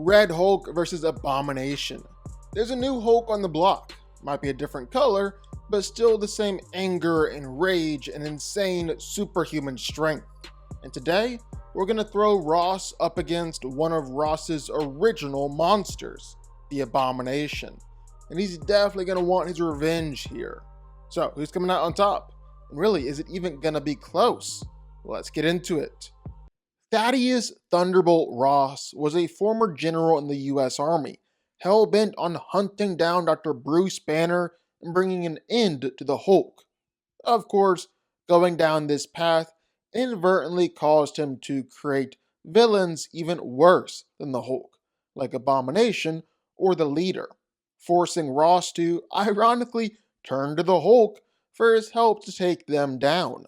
Red Hulk versus Abomination. There's a new Hulk on the block. Might be a different color, but still the same anger and rage and insane superhuman strength. And today, we're gonna throw Ross up against one of Ross's original monsters, the Abomination. And he's definitely gonna want his revenge here. So, who's coming out on top? And really, is it even gonna be close? Let's get into it. Thaddeus Thunderbolt Ross was a former general in the US Army, hell-bent on hunting down Dr. Bruce Banner and bringing an end to the Hulk. Of course, going down this path inadvertently caused him to create villains even worse than the Hulk, like Abomination or the Leader, forcing Ross to, ironically, turn to the Hulk for his help to take them down.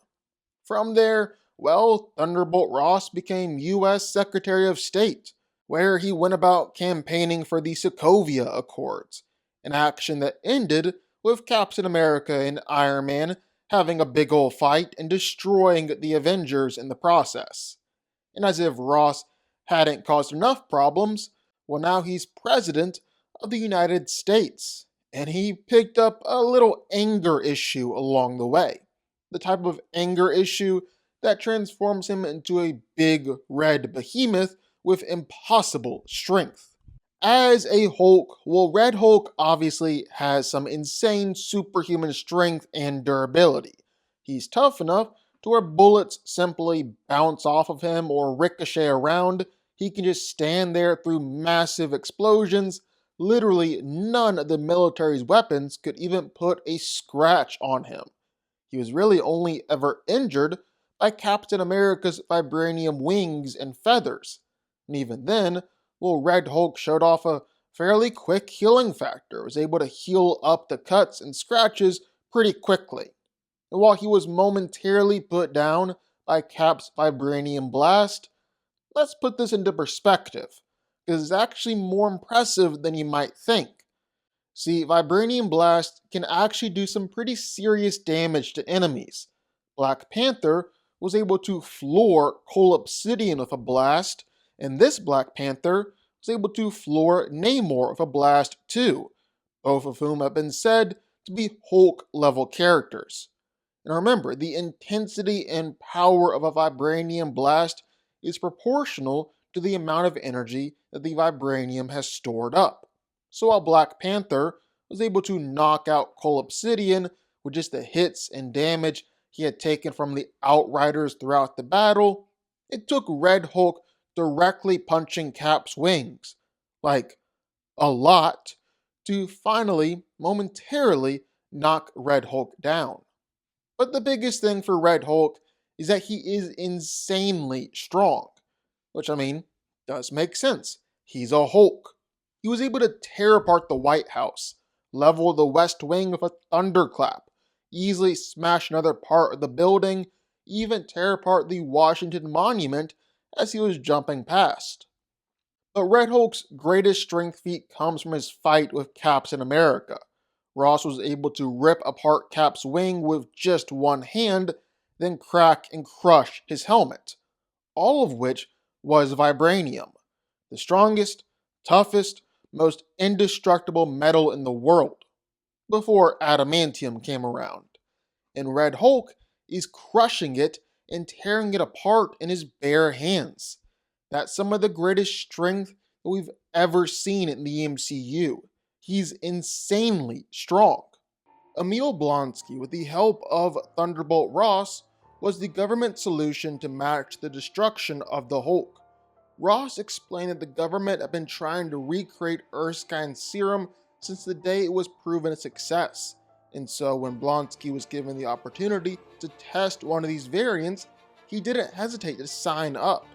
From there, Thunderbolt Ross became US Secretary of State, where he went about campaigning for the Sokovia Accords, an action that ended with Captain America and Iron Man having a big ol' fight and destroying the Avengers in the process. And as if Ross hadn't caused enough problems, now he's President of the United States, and he picked up a little anger issue along the way. The type of anger issue that transforms him into a big red behemoth with impossible strength. As a Hulk, Red Hulk obviously has some insane superhuman strength and durability. He's tough enough to where bullets simply bounce off of him or ricochet around. He can just stand there through massive explosions. Literally none of the military's weapons could even put a scratch on him. He was really only ever injured by Captain America's vibranium wings and feathers. And even then, Red Hulk showed off a fairly quick healing factor, was able to heal up the cuts and scratches pretty quickly. And while he was momentarily put down by Cap's vibranium blast, let's put this into perspective, because it's actually more impressive than you might think. See, vibranium blast can actually do some pretty serious damage to enemies. Black Panther was able to floor Cole Obsidian with a blast, and this Black Panther was able to floor Namor with a blast too, both of whom have been said to be Hulk-level characters. And remember, the intensity and power of a vibranium blast is proportional to the amount of energy that the vibranium has stored up. So while Black Panther was able to knock out Cole Obsidian with just the hits and damage he had taken from the Outriders throughout the battle, it took Red Hulk directly punching Cap's wings, like a lot, to finally, momentarily, knock Red Hulk down. But the biggest thing for Red Hulk is that he is insanely strong, which does make sense. He's a Hulk. He was able to tear apart the White House, level the West Wing with a thunderclap, easily smash another part of the building, even tear apart the Washington Monument as he was jumping past. But Red Hulk's greatest strength feat comes from his fight with Captain America. Ross was able to rip apart Cap's wing with just one hand, then crack and crush his helmet, all of which was vibranium, the strongest, toughest, most indestructible metal in the world, before adamantium came around. And Red Hulk is crushing it and tearing it apart in his bare hands. That's some of the greatest strength that we've ever seen in the MCU. He's insanely strong. Emil Blonsky, with the help of Thunderbolt Ross, was the government solution to match the destruction of the Hulk. Ross explained that the government had been trying to recreate Erskine's serum since the day it was proven a success, and so when Blonsky was given the opportunity to test one of these variants, he didn't hesitate to sign up.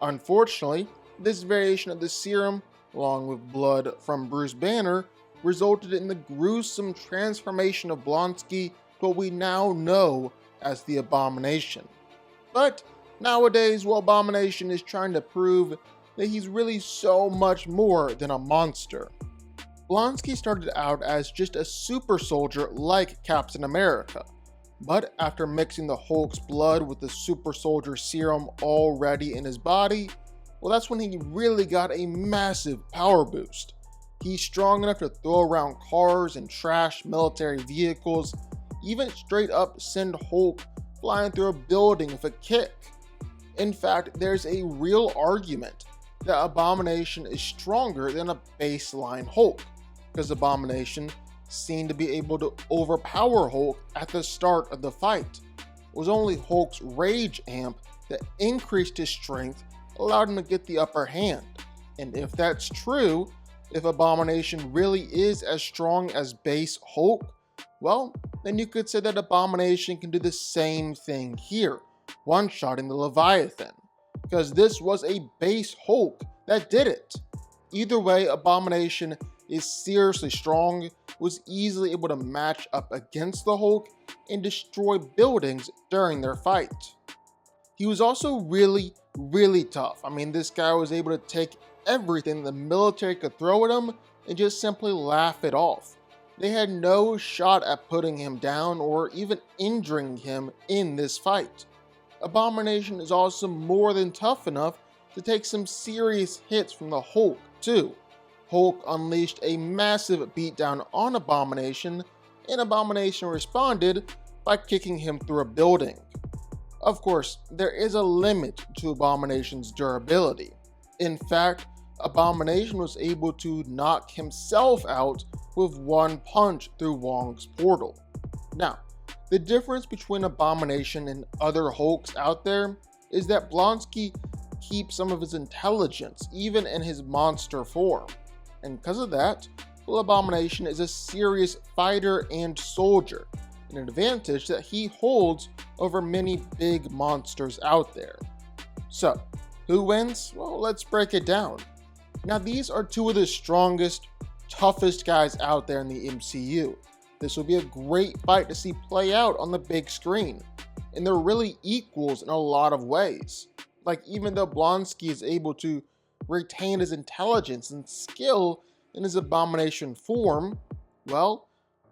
Unfortunately, this variation of the serum, along with blood from Bruce Banner, resulted in the gruesome transformation of Blonsky to what we now know as the Abomination. But nowadays, Abomination is trying to prove that he's really so much more than a monster. Blonsky started out as just a super soldier like Captain America, but after mixing the Hulk's blood with the super soldier serum already in his body, well, that's when he really got a massive power boost. He's strong enough to throw around cars and trash military vehicles, even straight up send Hulk flying through a building with a kick. In fact, there's a real argument that Abomination is stronger than a baseline Hulk, because Abomination seemed to be able to overpower Hulk at the start of the fight. It was only Hulk's rage amp that increased his strength, allowed him to get the upper hand. And if that's true, if Abomination really is as strong as base Hulk, well, then you could say that Abomination can do the same thing here, one-shotting the Leviathan, because this was a base Hulk that did it. Either way, Abomination is seriously strong, was easily able to match up against the Hulk and destroy buildings during their fight. He was also really tough. I mean, this guy was able to take everything the military could throw at him and just simply laugh it off. They had no shot at putting him down or even injuring him in this fight. Abomination is also more than tough enough to take some serious hits from the Hulk too. Hulk unleashed a massive beatdown on Abomination, and Abomination responded by kicking him through a building. Of course, there is a limit to Abomination's durability. In fact, Abomination was able to knock himself out with one punch through Wong's portal. Now, the difference between Abomination and other Hulks out there is that Blonsky keeps some of his intelligence even in his monster form. And because of that, well, Abomination is a serious fighter and soldier, an advantage that he holds over many big monsters out there. So, who wins? Well, let's break it down. Now, these are two of the strongest, toughest guys out there in the MCU. This will be a great fight to see play out on the big screen, and they're really equals in a lot of ways. Like, even though Blonsky is able to retain his intelligence and skill in his Abomination form, well,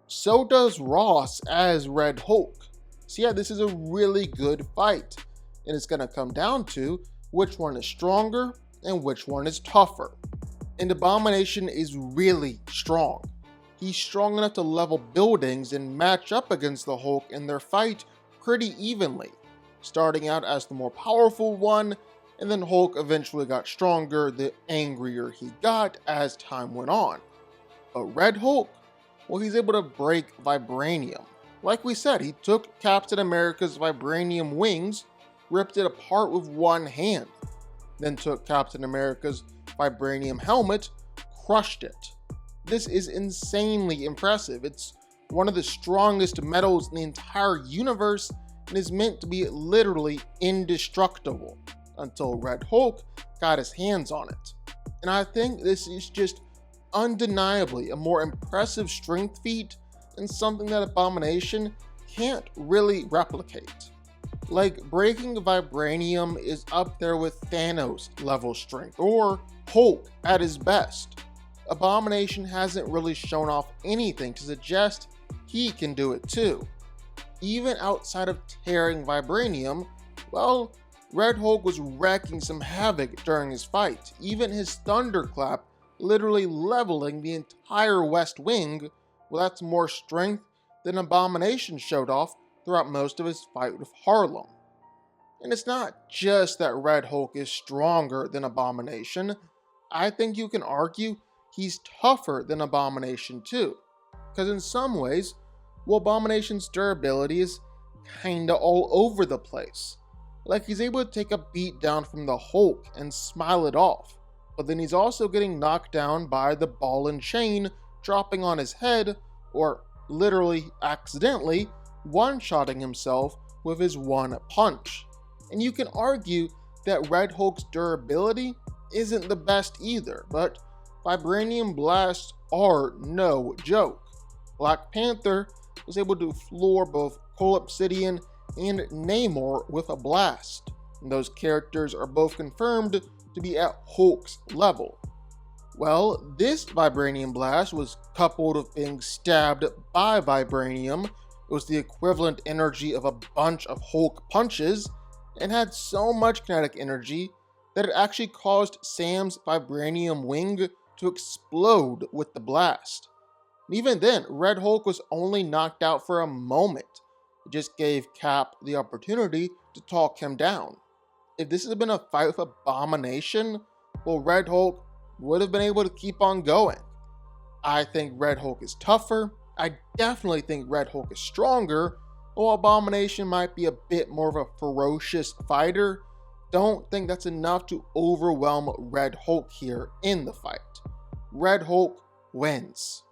so does Ross as Red Hulk. So yeah, this is a really good fight, and it's going to come down to which one is stronger and which one is tougher. And Abomination is really strong. He's strong enough to level buildings and match up against the Hulk in their fight pretty evenly, starting out as the more powerful one, and then Hulk eventually got stronger the angrier he got as time went on. But Red Hulk, well, he's able to break vibranium. Like we said, he took Captain America's vibranium wings, ripped it apart with one hand, then took Captain America's vibranium helmet, crushed it. This is insanely impressive. It's one of the strongest metals in the entire universe and is meant to be literally indestructible until Red Hulk got his hands on it. And I think this is just undeniably a more impressive strength feat and something that Abomination can't really replicate. Like, breaking vibranium is up there with Thanos level strength, or Hulk at his best. Abomination hasn't really shown off anything to suggest he can do it too. Even outside of tearing vibranium, well, Red Hulk was wreaking some havoc during his fight, even his thunderclap literally leveling the entire West Wing. Well, that's more strength than Abomination showed off throughout most of his fight with Harlem. And it's not just that Red Hulk is stronger than Abomination. I think you can argue he's tougher than Abomination too. Because in some ways, well, Abomination's durability is kinda all over the place. Like, he's able to take a beat down from the Hulk and smile it off, but then he's also getting knocked down by the ball and chain dropping on his head, or literally accidentally one-shotting himself with his one punch. And you can argue that Red Hulk's durability isn't the best either, but vibranium blasts are no joke. Black Panther was able to floor both Cole Obsidian and Namor with a blast. And those characters are both confirmed to be at Hulk's level. Well, this vibranium blast was coupled with being stabbed by vibranium. It was the equivalent energy of a bunch of Hulk punches, and had so much kinetic energy that it actually caused Sam's vibranium wing to explode with the blast. And even then, Red Hulk was only knocked out for a moment. It just gave Cap the opportunity to talk him down. If this had been a fight with Abomination, well, Red Hulk would have been able to keep on going. I think Red Hulk is tougher. I definitely think Red Hulk is stronger, while Abomination might be a bit more of a ferocious fighter. Don't think that's enough to overwhelm Red Hulk here in the fight. Red Hulk wins.